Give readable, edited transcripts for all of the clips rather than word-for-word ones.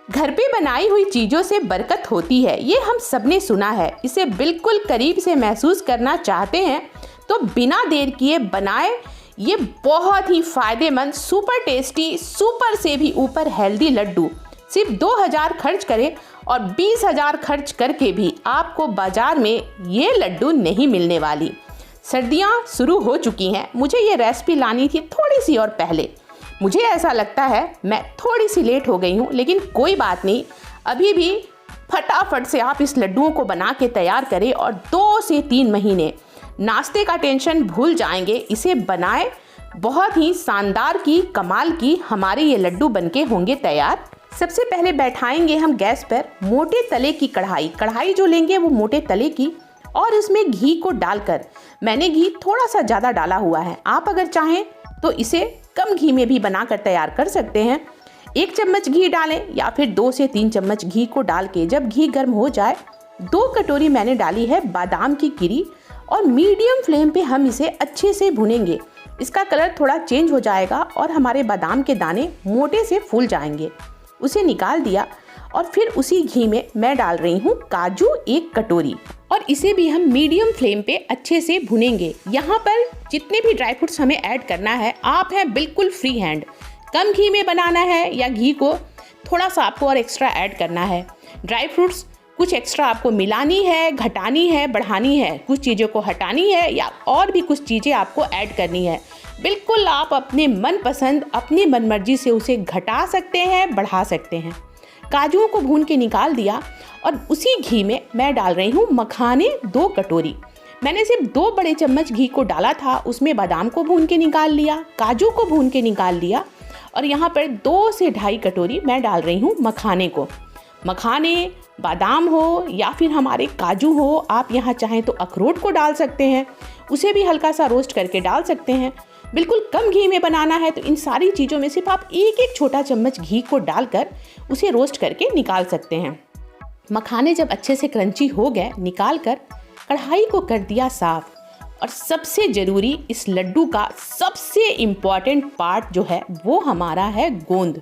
घर पे बनाई हुई चीज़ों से बरकत होती है, ये हम सबने सुना है। इसे बिल्कुल करीब से महसूस करना चाहते हैं तो बिना देर किए बनाए ये बहुत ही फ़ायदेमंद, सुपर टेस्टी, सुपर से भी ऊपर हेल्दी लड्डू। सिर्फ 2000 खर्च करें और 20,000 खर्च करके भी आपको बाज़ार में ये लड्डू नहीं मिलने वाली। सर्दियाँ शुरू हो चुकी हैं, मुझे ये रेसिपी लानी थी थोड़ी सी और पहले। मुझे ऐसा लगता है मैं थोड़ी सी लेट हो गई हूँ, लेकिन कोई बात नहीं, अभी भी फटाफट से आप इस लड्डुओं को बना के तैयार करें और 2 से 3 महीने नाश्ते का टेंशन भूल जाएंगे। इसे बनाए, बहुत ही शानदार की, कमाल की हमारे ये लड्डू बनके होंगे तैयार। सबसे पहले बैठाएंगे हम गैस पर मोटे तले की कढ़ाई जो लेंगे वो मोटे तले की, और इसमें घी को डालकर, मैंने घी थोड़ा सा ज़्यादा डाला हुआ है, आप अगर चाहें तो इसे कम घी में भी बनाकर तैयार कर सकते हैं। 1 चम्मच घी डालें या फिर 2 से 3 चम्मच घी को डाल के जब घी गर्म हो जाए, 2 कटोरी मैंने डाली है बादाम की गिरी, और मीडियम फ्लेम पे हम इसे अच्छे से भुनेंगे। इसका कलर थोड़ा चेंज हो जाएगा और हमारे बादाम के दाने मोटे से फूल जाएंगे। उसे निकाल दिया और फिर उसी घी में मैं डाल रही हूँ काजू 1 कटोरी, और इसे भी हम मीडियम फ्लेम पे अच्छे से भुनेंगे। यहाँ पर जितने भी ड्राई फ्रूट्स हमें ऐड करना है, आप हैं बिल्कुल फ्री हैंड, कम घी में बनाना है या घी को थोड़ा सा आपको और एक्स्ट्रा ऐड करना है। ड्राई फ्रूट्स कुछ एक्स्ट्रा आपको मिलानी है, घटानी है, बढ़ानी है, कुछ चीज़ों को हटानी है या और भी कुछ चीज़ें आपको ऐड करनी है। बिल्कुल आप अपने मनपसंद, अपनी मनमर्जी से उसे घटा सकते हैं, बढ़ा सकते हैं। काजुओं को भून के निकाल दिया और उसी घी में मैं डाल रही हूँ मखाने 2 कटोरी। मैंने सिर्फ 2 बड़े चम्मच घी को डाला था, उसमें बादाम को भून के निकाल लिया, काजू को भून के निकाल लिया, और यहाँ पर 2 से 2.5 कटोरी मैं डाल रही हूँ मखाने को। मखाने, बादाम हो या फिर हमारे काजू हो, आप यहाँ चाहें तो अखरोट को डाल सकते हैं, उसे भी हल्का सा रोस्ट करके डाल सकते हैं। बिल्कुल कम घी में बनाना है तो इन सारी चीज़ों में सिर्फ आप 1-1 छोटा चम्मच घी को डालकर उसे रोस्ट करके निकाल सकते हैं। मखाने जब अच्छे से क्रंची हो गए, निकाल कर कढ़ाई को कर दिया साफ। और सबसे ज़रूरी, इस लड्डू का सबसे इम्पॉर्टेंट पार्ट जो है वो हमारा है गोंद।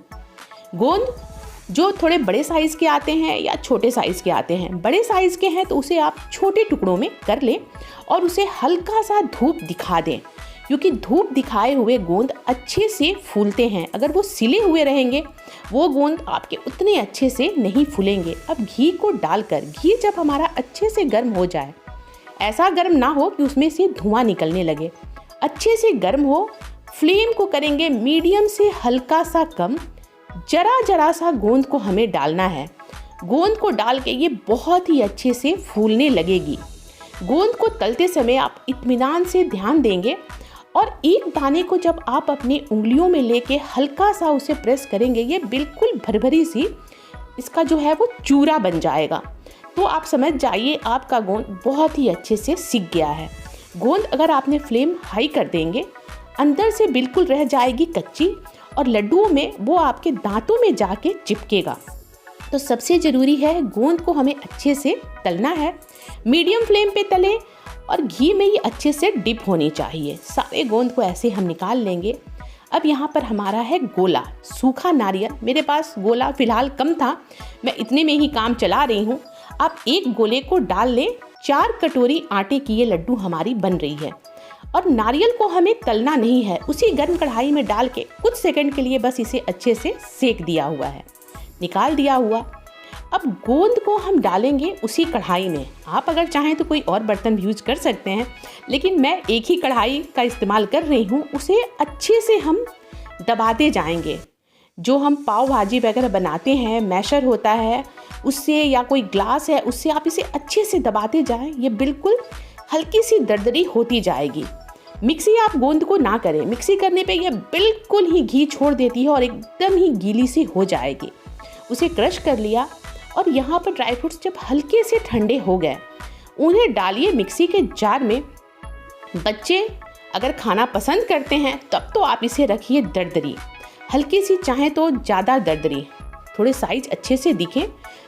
गोंद जो थोड़े बड़े साइज़ के आते हैं या छोटे साइज़ के आते हैं। बड़े साइज़ के हैं तो उसे आप छोटे टुकड़ों में कर लें और उसे हल्का सा धूप दिखा दें, क्योंकि धूप दिखाए हुए गोंद अच्छे से फूलते हैं। अगर वो सिले हुए रहेंगे, वो गोंद आपके उतने अच्छे से नहीं फूलेंगे। अब घी को डालकर, घी जब हमारा अच्छे से गर्म हो जाए, ऐसा गर्म ना हो कि उसमें से धुआं निकलने लगे, अच्छे से गर्म हो, फ्लेम को करेंगे मीडियम से हल्का सा कम, जरा सा गोंद को हमें डालना है। गोंद को डाल के ये बहुत ही अच्छे से फूलने लगेगी। गोंद को तलते समय आप इत्मीनान से ध्यान देंगे, और एक दाने को जब आप अपनी उंगलियों में लेके हल्का सा उसे प्रेस करेंगे, ये बिल्कुल भरभरी सी इसका जो है वो चूरा बन जाएगा। तो आप समझ जाइए आपका गोंद बहुत ही अच्छे से सिक गया है। गोंद अगर आपने फ्लेम हाई कर देंगे, अंदर से बिल्कुल रह जाएगी कच्ची, और लड्डुओं में वो आपके दांतों में जाके चिपकेगा। तो सबसे ज़रूरी है, गोंद को हमें अच्छे से तलना है। मीडियम फ्लेम पे तलें और घी में ये अच्छे से डिप होनी चाहिए। सारे गोंद को ऐसे हम निकाल लेंगे। अब यहाँ पर हमारा है गोला, सूखा नारियल। मेरे पास गोला फ़िलहाल कम था, मैं इतने में ही काम चला रही हूँ। आप 1 गोले को डाल लें। 4 कटोरी आटे की ये लड्डू हमारी बन रही है। और नारियल को हमें तलना नहीं है, उसी गर्म कढ़ाई में डाल के कुछ सेकंड के लिए बस इसे अच्छे से सेक दिया हुआ है, निकाल दिया हुआ। अब गोंद को हम डालेंगे उसी कढ़ाई में। आप अगर चाहें तो कोई और बर्तन भी यूज कर सकते हैं, लेकिन मैं एक ही कढ़ाई का इस्तेमाल कर रही हूँ। उसे अच्छे से हम दबाते जाएंगे। जो हम पाव भाजी वगैरह बनाते हैं, मैशर होता है उससे, या कोई ग्लास है उससे आप इसे अच्छे से दबाते जाएं। ये बिल्कुल हल्की सी दरदरी होती जाएगी। मिक्सी आप गोंद को ना करें, मिक्सी करने पे ये बिल्कुल ही घी छोड़ देती है और एकदम ही गीली सी हो जाएगी। उसे क्रश कर लिया, और यहाँ पर ड्राई फ्रूट्स जब हल्के से ठंडे हो गए, उन्हें डालिए मिक्सी के जार में। बच्चे अगर खाना पसंद करते हैं तब तो आप इसे रखिए दरदरी, हल्की सी चाहें तो ज़्यादा दरदरी, थोड़े साइज अच्छे से दिखें।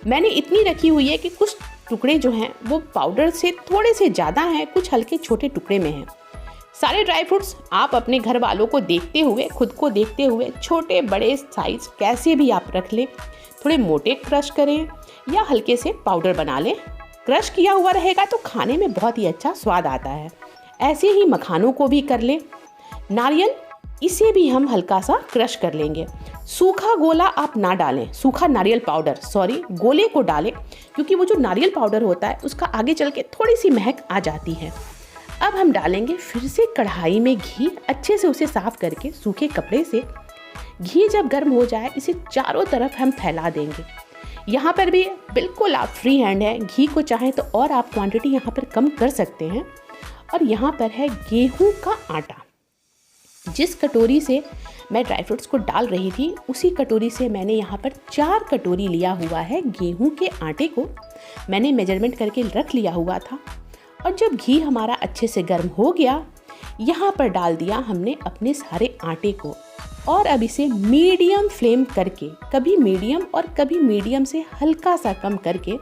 मैंने इतनी रखी हुई है कि कुछ टुकड़े जो हैं वो पाउडर से थोड़े से ज़्यादा हैं, कुछ हल्के छोटे टुकड़े में हैं। सारे ड्राई फ्रूट्स आप अपने घर वालों को देखते हुए, खुद को देखते हुए छोटे बड़े साइज़ कैसे भी आप रख लें। थोड़े मोटे क्रश करें या हल्के से पाउडर बना लें। क्रश किया हुआ रहेगा तो खाने में बहुत ही अच्छा स्वाद आता है। ऐसे ही मखानों को भी कर लें। नारियल, इसे भी हम हल्का सा क्रश कर लेंगे। सूखा गोला आप ना डालें, सूखा नारियल पाउडर, गोले को डालें, क्योंकि वो जो नारियल पाउडर होता है उसका आगे चल के थोड़ी सी महक आ जाती है। अब हम डालेंगे फिर से कढ़ाई में घी, अच्छे से उसे साफ करके सूखे कपड़े से। घी जब गर्म हो जाए इसे चारों तरफ हम फैला देंगे। यहाँ पर भी बिल्कुल आप फ्री हैंड है, घी को चाहें तो और आप क्वांटिटी यहाँ पर कम कर सकते हैं। और यहाँ पर है गेहूं का आटा। जिस कटोरी से मैं ड्राई फ्रूट्स को डाल रही थी उसी कटोरी से मैंने यहाँ पर 4 कटोरी लिया हुआ है गेहूं के आटे को। मैंने मेजरमेंट करके रख लिया हुआ था। और जब घी हमारा अच्छे से गर्म हो गया, यहाँ पर डाल दिया हमने अपने सारे आटे को। और अब इसे मीडियम फ्लेम करके, कभी मीडियम और कभी मीडियम से हल्का सा कम करके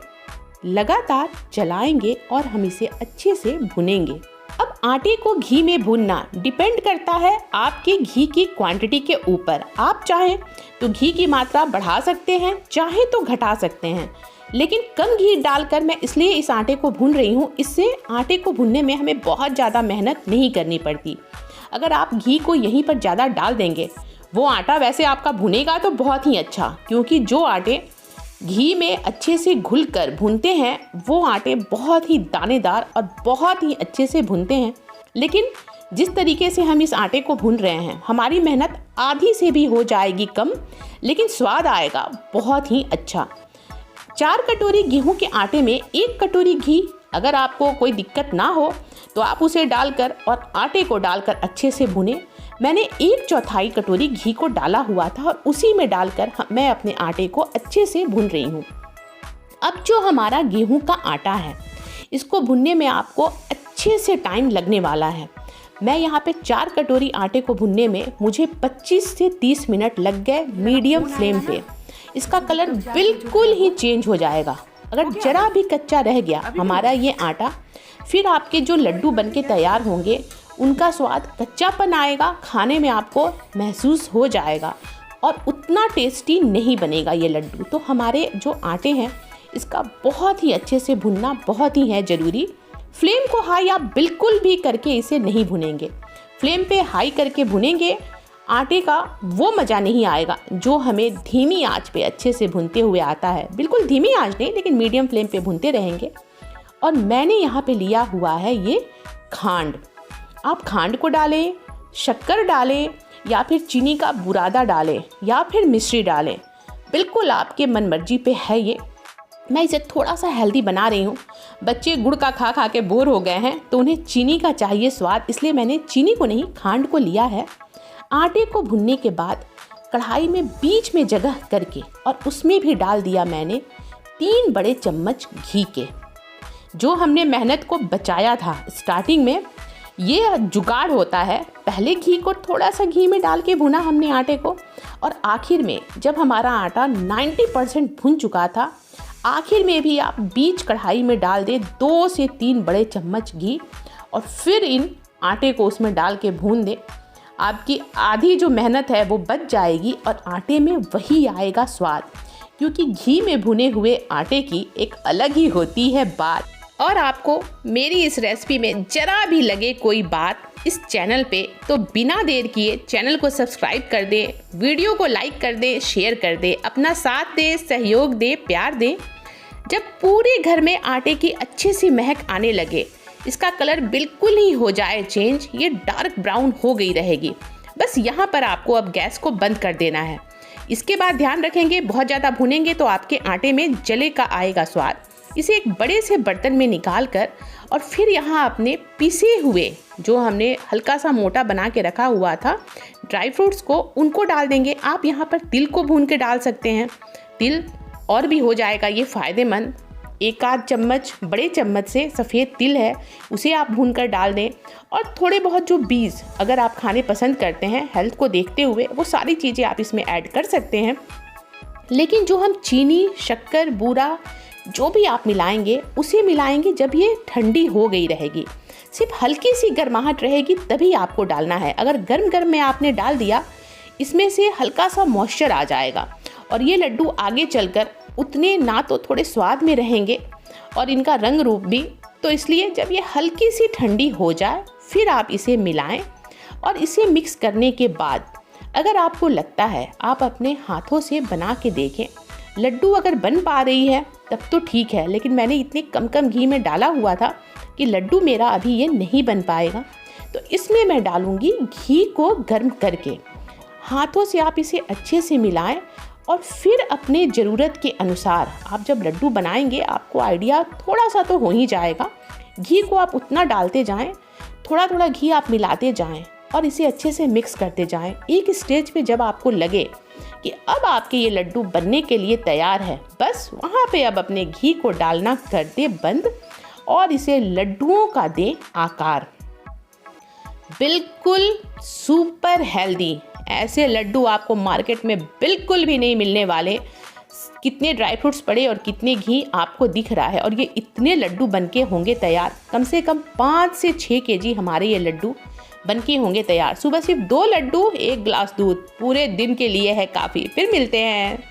लगातार चलाएंगे और हम इसे अच्छे से भुनेंगे। अब आटे को घी में भूनना डिपेंड करता है आपके घी की क्वांटिटी के ऊपर। आप चाहें तो घी की मात्रा बढ़ा सकते हैं, चाहे तो घटा सकते हैं, लेकिन कम घी डालकर मैं इसलिए इस आटे को भून रही हूँ। इससे आटे को भूनने में हमें बहुत ज़्यादा मेहनत नहीं करनी पड़ती। अगर आप घी को यहीं पर ज़्यादा डाल देंगे, वो आटा वैसे आपका भुनेगा तो बहुत ही अच्छा, क्योंकि जो आटे घी में अच्छे से घुलकर भूनते हैं वो आटे बहुत ही दानेदार और बहुत ही अच्छे से भूनते हैं। लेकिन जिस तरीके से हम इस आटे को भून रहे हैं, हमारी मेहनत आधी से भी हो जाएगी कम, लेकिन स्वाद आएगा बहुत ही अच्छा। 4 कटोरी गेहूं के आटे में 1 कटोरी घी, अगर आपको कोई दिक्कत ना हो तो आप उसे डालकर और आटे को डालकर अच्छे से भुने। मैंने 1/4 कटोरी घी को डाला हुआ था और उसी में डालकर मैं अपने आटे को अच्छे से भून रही हूँ। अब जो हमारा गेहूं का आटा है, इसको भुनने में आपको अच्छे से टाइम लगने वाला है। मैं यहाँ पे 4 कटोरी आटे को भुनने में मुझे 25 से 30 मिनट लग गए मीडियम फ्लेम पे। इसका कलर बिल्कुल ही चेंज हो जाएगा। अगर जरा भी कच्चा रह गया हमारा ये आटा, फिर आपके जो लड्डू बनके तैयार होंगे उनका स्वाद कच्चापन आएगा, खाने में आपको महसूस हो जाएगा और उतना टेस्टी नहीं बनेगा ये लड्डू। तो हमारे जो आटे हैं इसका बहुत ही अच्छे से भुनना बहुत ही है ज़रूरी। फ्लेम को हाई आप बिल्कुल भी करके इसे नहीं भुनेंगे। फ्लेम पे हाई करके भुनेंगे आटे का वो मज़ा नहीं आएगा जो हमें धीमी आंच पे अच्छे से भुनते हुए आता है। बिल्कुल धीमी आंच नहीं, लेकिन मीडियम फ्लेम पे भुनते रहेंगे। और मैंने यहाँ पे लिया हुआ है ये खांड। आप खांड को डालें, शक्कर डालें या फिर चीनी का बुरादा डालें या फिर मिश्री डालें, बिल्कुल आपके मन मर्जी पे है ये। मैं इसे थोड़ा सा हेल्दी बना रही हूँ। बच्चे गुड़ का खा खा के बोर हो गए हैं तो उन्हें चीनी का चाहिए स्वाद, इसलिए मैंने चीनी को नहीं खांड को लिया है। आटे को भुनने के बाद कढ़ाई में बीच में जगह करके और उसमें भी डाल दिया मैंने 3 बड़े चम्मच घी के। जो हमने मेहनत को बचाया था स्टार्टिंग में, ये जुगाड़ होता है। पहले घी को थोड़ा सा घी में डाल के भुना हमने आटे को, और आखिर में जब हमारा आटा 90% भुन चुका था, आखिर में भी आप बीच कढ़ाई में डाल दें 2 से 3 बड़े चम्मच घी और फिर इन आटे को उसमें डाल के भून दें। आपकी आधी जो मेहनत है वो बच जाएगी और आटे में वही आएगा स्वाद, क्योंकि घी में भुने हुए आटे की एक अलग ही होती है बात। और आपको मेरी इस रेसिपी में जरा भी लगे कोई बात इस चैनल पे, तो बिना देर किए चैनल को सब्सक्राइब कर दें, वीडियो को लाइक कर दें, शेयर कर दें, अपना साथ दें, सहयोग दें, प्यार दें। जब पूरे घर में आटे की अच्छी सी महक आने लगे, इसका कलर बिल्कुल ही हो जाए चेंज, ये डार्क ब्राउन हो गई रहेगी, बस यहाँ पर आपको अब गैस को बंद कर देना है। इसके बाद ध्यान रखेंगे, बहुत ज़्यादा भुनेंगे तो आपके आटे में जले का आएगा स्वाद। इसे एक बड़े से बर्तन में निकाल कर और फिर यहाँ अपने पिसे हुए, जो हमने हल्का सा मोटा बना के रखा हुआ था, ड्राई फ्रूट्स को उनको डाल देंगे। आप यहाँ पर तिल को भून के डाल सकते हैं, तिल और भी हो जाएगा ये फ़ायदेमंद। 1 आध चम्मच बड़े चम्मच से सफ़ेद तिल है, उसे आप भून कर डाल दें। और थोड़े बहुत जो बीज अगर आप खाने पसंद करते हैं हेल्थ को देखते हुए, वो सारी चीज़ें आप इसमें ऐड कर सकते हैं। लेकिन जो हम चीनी, शक्कर, बूरा जो भी आप मिलाएंगे, उसे मिलाएंगे जब ये ठंडी हो गई रहेगी। सिर्फ हल्की सी गर्माहट रहेगी तभी आपको डालना है। अगर गर्म गर्म में आपने डाल दिया, इसमें से हल्का सा मॉइस्चर आ जाएगा और ये लड्डू आगे चलकर उतने ना तो थोड़े स्वाद में रहेंगे और इनका रंग रूप भी। तो इसलिए जब ये हल्की सी ठंडी हो जाए फिर आप इसे मिलाएं और इसे मिक्स करने के बाद अगर आपको लगता है आप अपने हाथों से बना के देखें। लड्डू अगर बन पा रही है तब तो ठीक है, लेकिन मैंने इतने कम घी में डाला हुआ था कि लड्डू मेरा अभी ये नहीं बन पाएगा। तो इसमें मैं डालूँगी घी को गर्म करके। हाथों से आप इसे अच्छे से मिलाएं और फिर अपने ज़रूरत के अनुसार आप जब लड्डू बनाएंगे आपको आइडिया थोड़ा सा तो हो ही जाएगा। घी को आप उतना डालते जाएं, थोड़ा थोड़ा घी आप मिलाते जाएं और इसे अच्छे से मिक्स करते जाएं। एक स्टेज पे जब आपको लगे कि अब आपके ये लड्डू बनने के लिए तैयार है, बस वहाँ पे अब अपने घी को डालना कर दे बंद और इसे लड्डुओं का दें आकार। बिल्कुल सुपर हेल्दी ऐसे लड्डू आपको मार्केट में बिल्कुल भी नहीं मिलने वाले। कितने ड्राई फ्रूट्स पड़े और कितने घी आपको दिख रहा है और ये इतने लड्डू बनके होंगे तैयार। कम से कम 5 से 6 केजी हमारे ये लड्डू बनके होंगे तैयार। सुबह सिर्फ 2 लड्डू 1 गिलास दूध पूरे दिन के लिए है काफ़ी। फिर मिलते हैं।